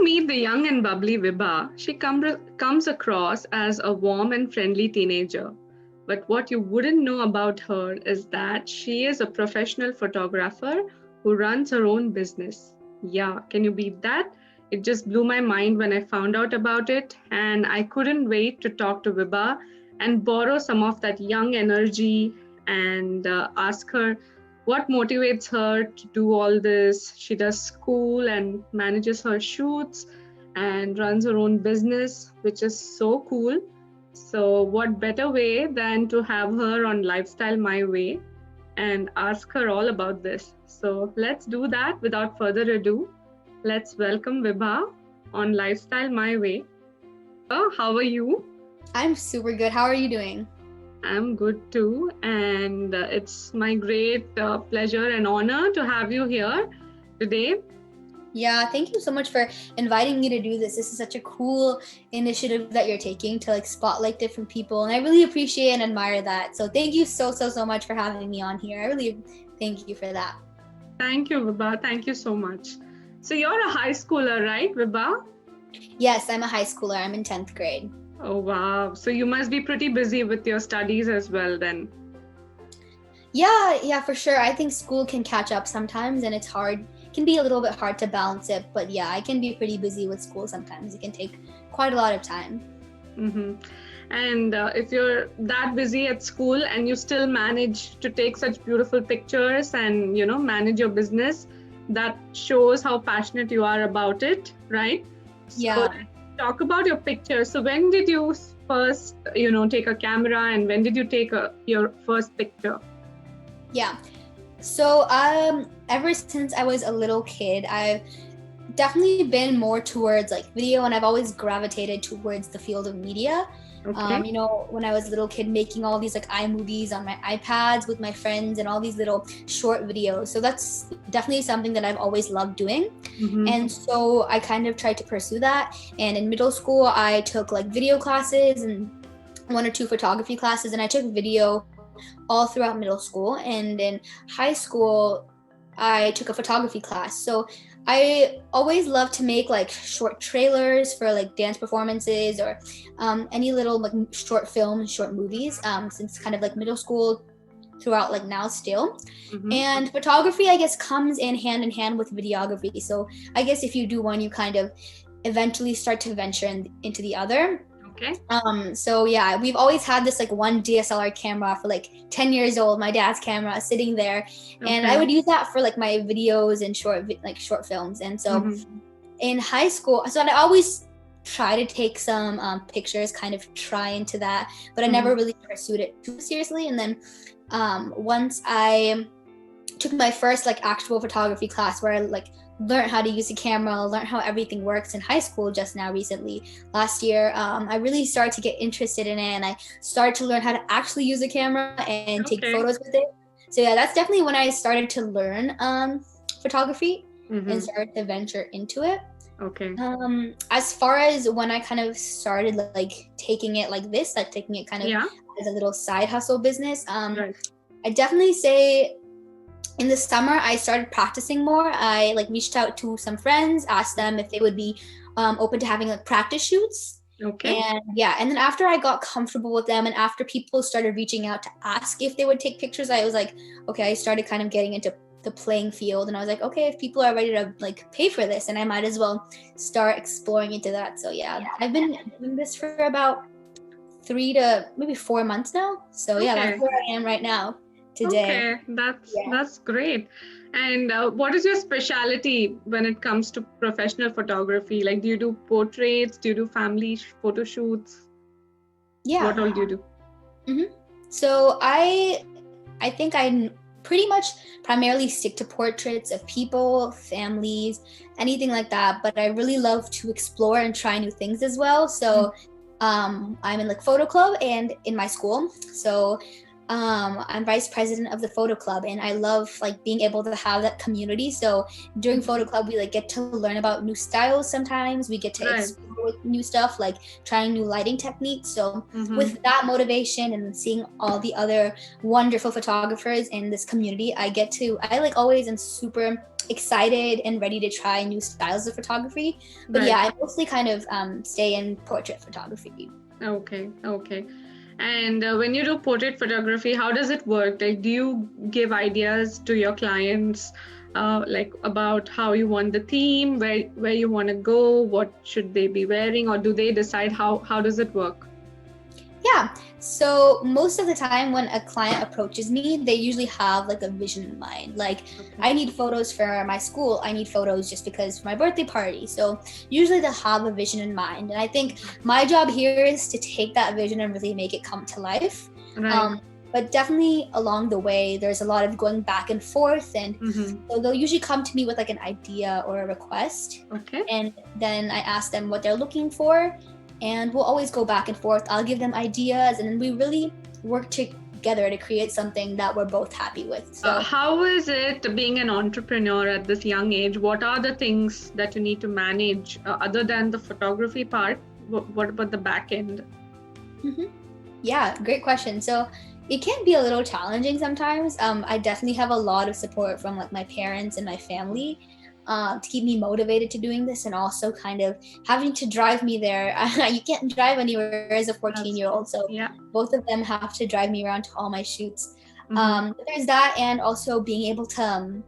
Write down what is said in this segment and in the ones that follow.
meet the young and bubbly Vibha, she comes across as a warm and friendly teenager. But what you wouldn't know about her is that she is a professional photographer who runs her own business. Yeah, can you beat that? It just blew my mind when I found out about it, and I couldn't wait to talk to Vibha and borrow some of that young energy and ask her what motivates her to do all this. She does school and manages her shoots and runs her own business, which is so cool. So, what better way than to have her on Lifestyle My Way and ask her all about this? So, let's do that without further ado. Let's welcome Vibha on Lifestyle My Way. How are you? I'm super good. How are you doing? I'm good too, and it's my great pleasure and honor to have you here today. Yeah, thank you so much for inviting me to do this. This is such a cool initiative that you're taking to spotlight different people, and I really appreciate and admire that. So thank you so much for having me on here. I really thank you for that. Thank you, Vibha. Thank you so much. So you're a high schooler, right, Vibha? Yes, I'm a high schooler. I'm in 10th grade. Oh, wow. So you must be pretty busy with your studies as well then. Yeah, for sure. I think school can catch up sometimes, and it's hard. It can be a little bit hard to balance it, but yeah, I can be pretty busy with school sometimes. It can take quite a lot of time. Mm-hmm. And if you're that busy at school and you still manage to take such beautiful pictures and, manage your business, that shows how passionate you are about it, right? Yeah. So, talk about your pictures. So when did you first, take a camera, and when did you take your first picture? Yeah. So ever since I was a little kid, I've definitely been more towards video, and I've always gravitated towards the field of media. Okay. When I was a little kid, making all these iMovies on my iPads with my friends and all these little short videos. So that's definitely something that I've always loved doing. Mm-hmm. And so I kind of tried to pursue that. And in middle school, I took video classes and 1 or 2 photography classes, and I took video all throughout middle school. And in high school, I took a photography class. So I always love to make short trailers for dance performances or any little short films, short movies, since kind of middle school throughout now still. Mm-hmm. And photography, I guess, comes in hand with videography. So I guess if you do one, you kind of eventually start to venture into the other. Okay. So yeah, we've always had this one DSLR camera for 10 years old, my dad's camera sitting there. Okay. And I would use that for my videos and short films. And so in high school, so I always try to take some pictures, kind of try into that, but I never really pursued it too seriously. And then once I took my first actual photography class where I learned how to use a camera, learned how everything works in high school just now recently. Last year, I really started to get interested in it, and I started to learn how to actually use a camera and take photos with it. So yeah, that's definitely when I started to learn photography and started to venture into it. Okay. As far as when I kind of started taking it taking it kind of as a little side hustle business, right. I definitely say in the summer, I started practicing more. I reached out to some friends, asked them if they would be open to having practice shoots. Okay. And then after I got comfortable with them, and after people started reaching out to ask if they would take pictures, I was okay, I started kind of getting into the playing field, and I was okay, if people are ready to pay for this, and I might as well start exploring into that. So yeah. I've been doing this for about 3 to maybe 4 months now. So yeah, that's where I am right now. Today. Okay, that's great. And what is your specialty when it comes to professional photography? Do you do portraits? Do you do family photo shoots? Yeah. What all do you do? Mm-hmm. So I think I pretty much primarily stick to portraits of people, families, anything like that. But I really love to explore and try new things as well. So I'm in photo club and in my school. So I'm vice president of the photo club, and I love being able to have that community. So during photo club, we get to learn about new styles. Sometimes we get to explore with new stuff, trying new lighting techniques. So with that motivation and seeing all the other wonderful photographers in this community, I always am super excited and ready to try new styles of photography. But Right. yeah, I mostly kind of stay in portrait photography. Okay. Okay. And when you do portrait photography, how does it work? Like, do you give ideas to your clients, like about how you want the theme, where you want to go, what should they be wearing, or do they decide how does it work? Yeah. So most of the time when a client approaches me, they usually have like a vision in mind. Like, I need photos for my school. I need photos just because for my birthday party. So usually they'll have a vision in mind. And I think my job here is to take that vision and really make it come to life. Right. But definitely along the way, there's a lot of going back and forth. And so they'll usually come to me with like an idea or a request. Okay. And then I ask them what they're looking for. And we'll always go back and forth. I'll give them ideas, and then we really work together to create something that we're both happy with. So how is it being an entrepreneur at this young age? What are the things that you need to manage other than the photography part? What about the back end? Yeah, great question. So it can be a little challenging sometimes. I definitely have a lot of support from like my parents and my family. To keep me motivated to doing this, and also kind of having to drive me there. You can't drive anywhere as a 14-year-old, so both of them have to drive me around to all my shoots. There's that, and also being able to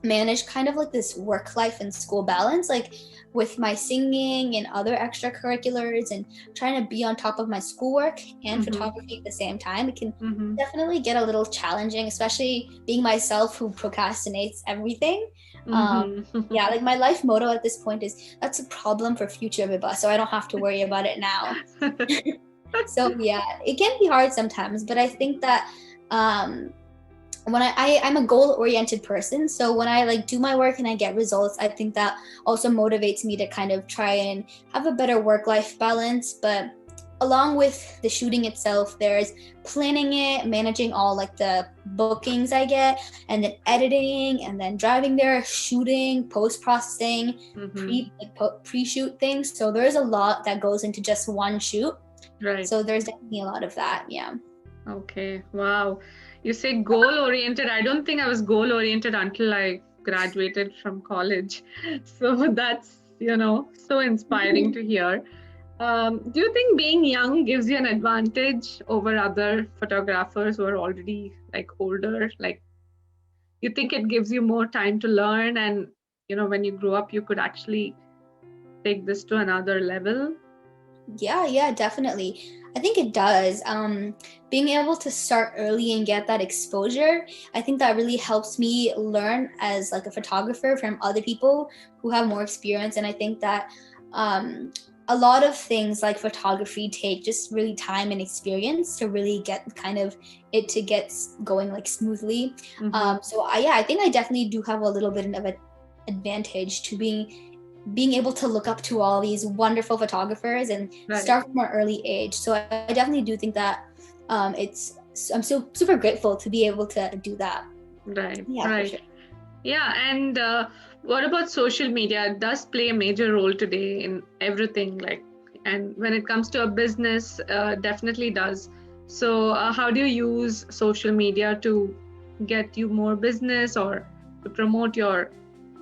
manage kind of like this work life and school balance, like with my singing and other extracurriculars, and trying to be on top of my schoolwork and photography at the same time. It can definitely get a little challenging, especially being myself who procrastinates everything. Yeah, like my life motto at this point is, that's a problem for future Vibha, so I don't have to worry about it now. So yeah, it can be hard sometimes, but I think that when I'm a goal-oriented person, so when I like do my work and I get results, I think that also motivates me to kind of try and have a better work-life balance. But along with the shooting itself, there's planning it, managing all like the bookings I get, and then editing, and then driving there, shooting, post-processing, pre-shoot things. So there's a lot that goes into just one shoot. Right. So there's definitely a lot of that. Yeah. Okay. Wow. You say goal-oriented. I don't think I was goal-oriented until I graduated from college. So that's, so inspiring to hear. Do you think being young gives you an advantage over other photographers who are already like older? Like, you think it gives you more time to learn, and when you grow up, you could actually take this to another level? Yeah, definitely. I think it does. Being able to start early and get that exposure, I think that really helps me learn as like a photographer from other people who have more experience. And I think that a lot of things like photography take just really time and experience to really get kind of it to get going like smoothly. So I think I definitely do have a little bit of an advantage to being able to look up to all these wonderful photographers and start from an early age. So I definitely do think that I'm so super grateful to be able to do that. Right. Yeah, right. for sure. Yeah, and what about social media? It does play a major role today in everything, and when it comes to a business, definitely does. So how do you use social media to get you more business or to promote your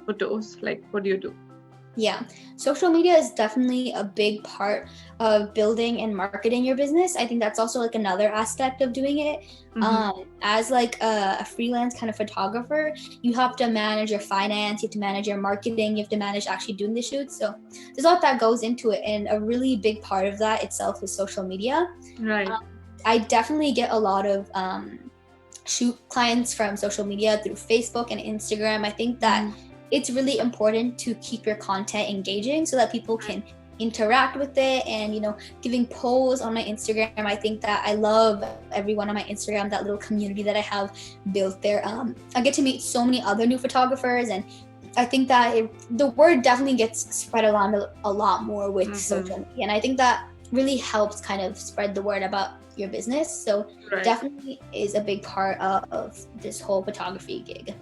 photos? Like, what do you do? Yeah, social media is definitely a big part of building and marketing your business. I think that's also like another aspect of doing it. As like a freelance kind of photographer, you have to manage your finance, you have to manage your marketing, you have to manage actually doing the shoots. So there's a lot that goes into it, and a really big part of that itself is social media. Right. I definitely get a lot of shoot clients from social media through Facebook and Instagram. I think that it's really important to keep your content engaging so that people can interact with it, and giving polls on my Instagram. I think that I love everyone on my Instagram, that little community that I have built there. I get to meet so many other new photographers, and I think that the word definitely gets spread around a lot more with social media, and I think that really helps kind of spread the word about your business. So definitely is a big part of this whole photography gig.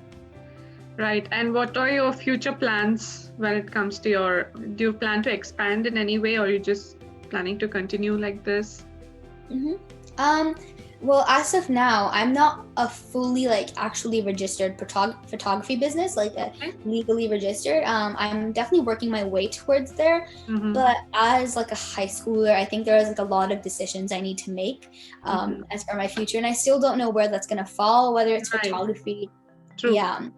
Right. And what are your future plans when it comes to do you plan to expand in any way, or are you just planning to continue like this? Well, as of now, I'm not a fully like actually registered photography business, like legally registered. I'm definitely working my way towards there. But as like a high schooler, I think there's like a lot of decisions I need to make as for my future, and I still don't know where that's gonna fall, whether it's photography. True. Yeah,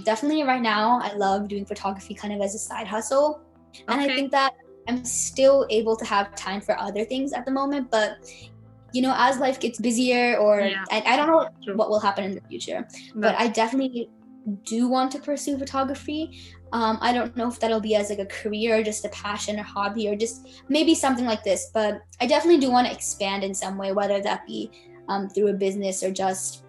definitely. Right now, I love doing photography kind of as a side hustle, and I think that I'm still able to have time for other things at the moment, but you know, as life gets busier, or I don't know what will happen in the future, but I definitely do want to pursue photography. I don't know if that'll be as like a career or just a passion or hobby or just maybe something like this, but I definitely do want to expand in some way, whether that be through a business or just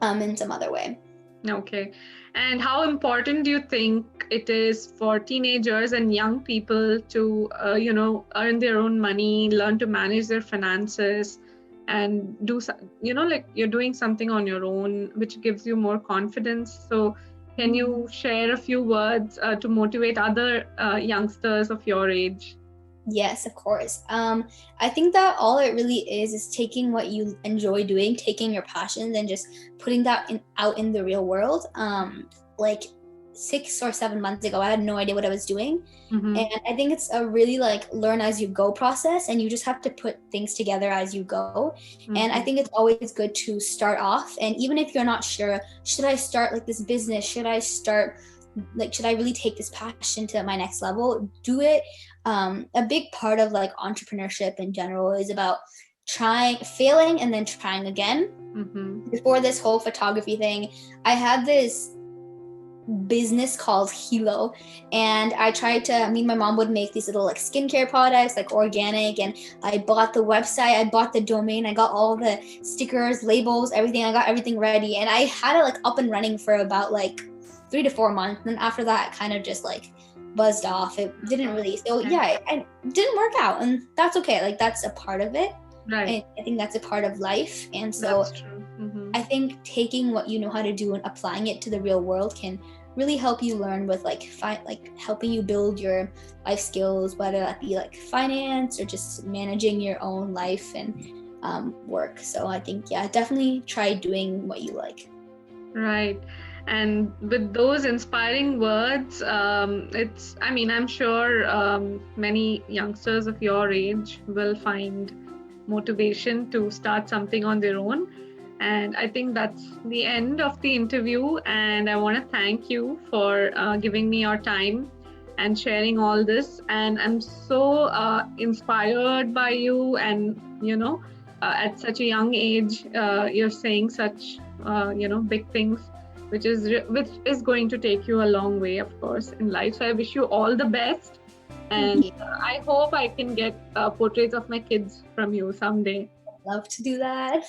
in some other way. Okay. And how important do you think it is for teenagers and young people to, earn their own money, learn to manage their finances, and do, like you're doing something on your own, which gives you more confidence? So, can you share a few words to motivate other youngsters of your age? Yes, of course. I think that all it really is taking what you enjoy doing, taking your passions, and just putting that out in the real world. Like 6 or 7 months ago, I had no idea what I was doing, and I think it's a really like learn as you go process, and you just have to put things together as you go. And I think it's always good to start off, and even if you're not sure, should I start like this business? Should I really take this passion to my next level? Do it. A big part of like entrepreneurship in general is about failing and then trying again. Before this whole photography thing, I had this business called Hilo, and me and my mom would make these little like skincare products, like organic, and I bought the website, I bought the domain, I got all the stickers, labels, everything. I got everything ready, and I had it like up and running for about like 3 to 4 months. And after that, it kind of just like buzzed off. It didn't really, it didn't work out, and that's okay. Like that's a part of it. Right. I think that's a part of life. And so I think taking what you know how to do and applying it to the real world can really help you learn with helping you build your life skills, whether that be like finance or just managing your own life and work. So I think, definitely try doing what you like. Right. And with those inspiring words, I'm sure many youngsters of your age will find motivation to start something on their own. And I think that's the end of the interview. And I want to thank you for giving me your time and sharing all this. And I'm so inspired by you. And, at such a young age, you're saying such, big things, which is going to take you a long way, of course, in life. So I wish you all the best. And I hope I can get portraits of my kids from you someday. I'd love to do that.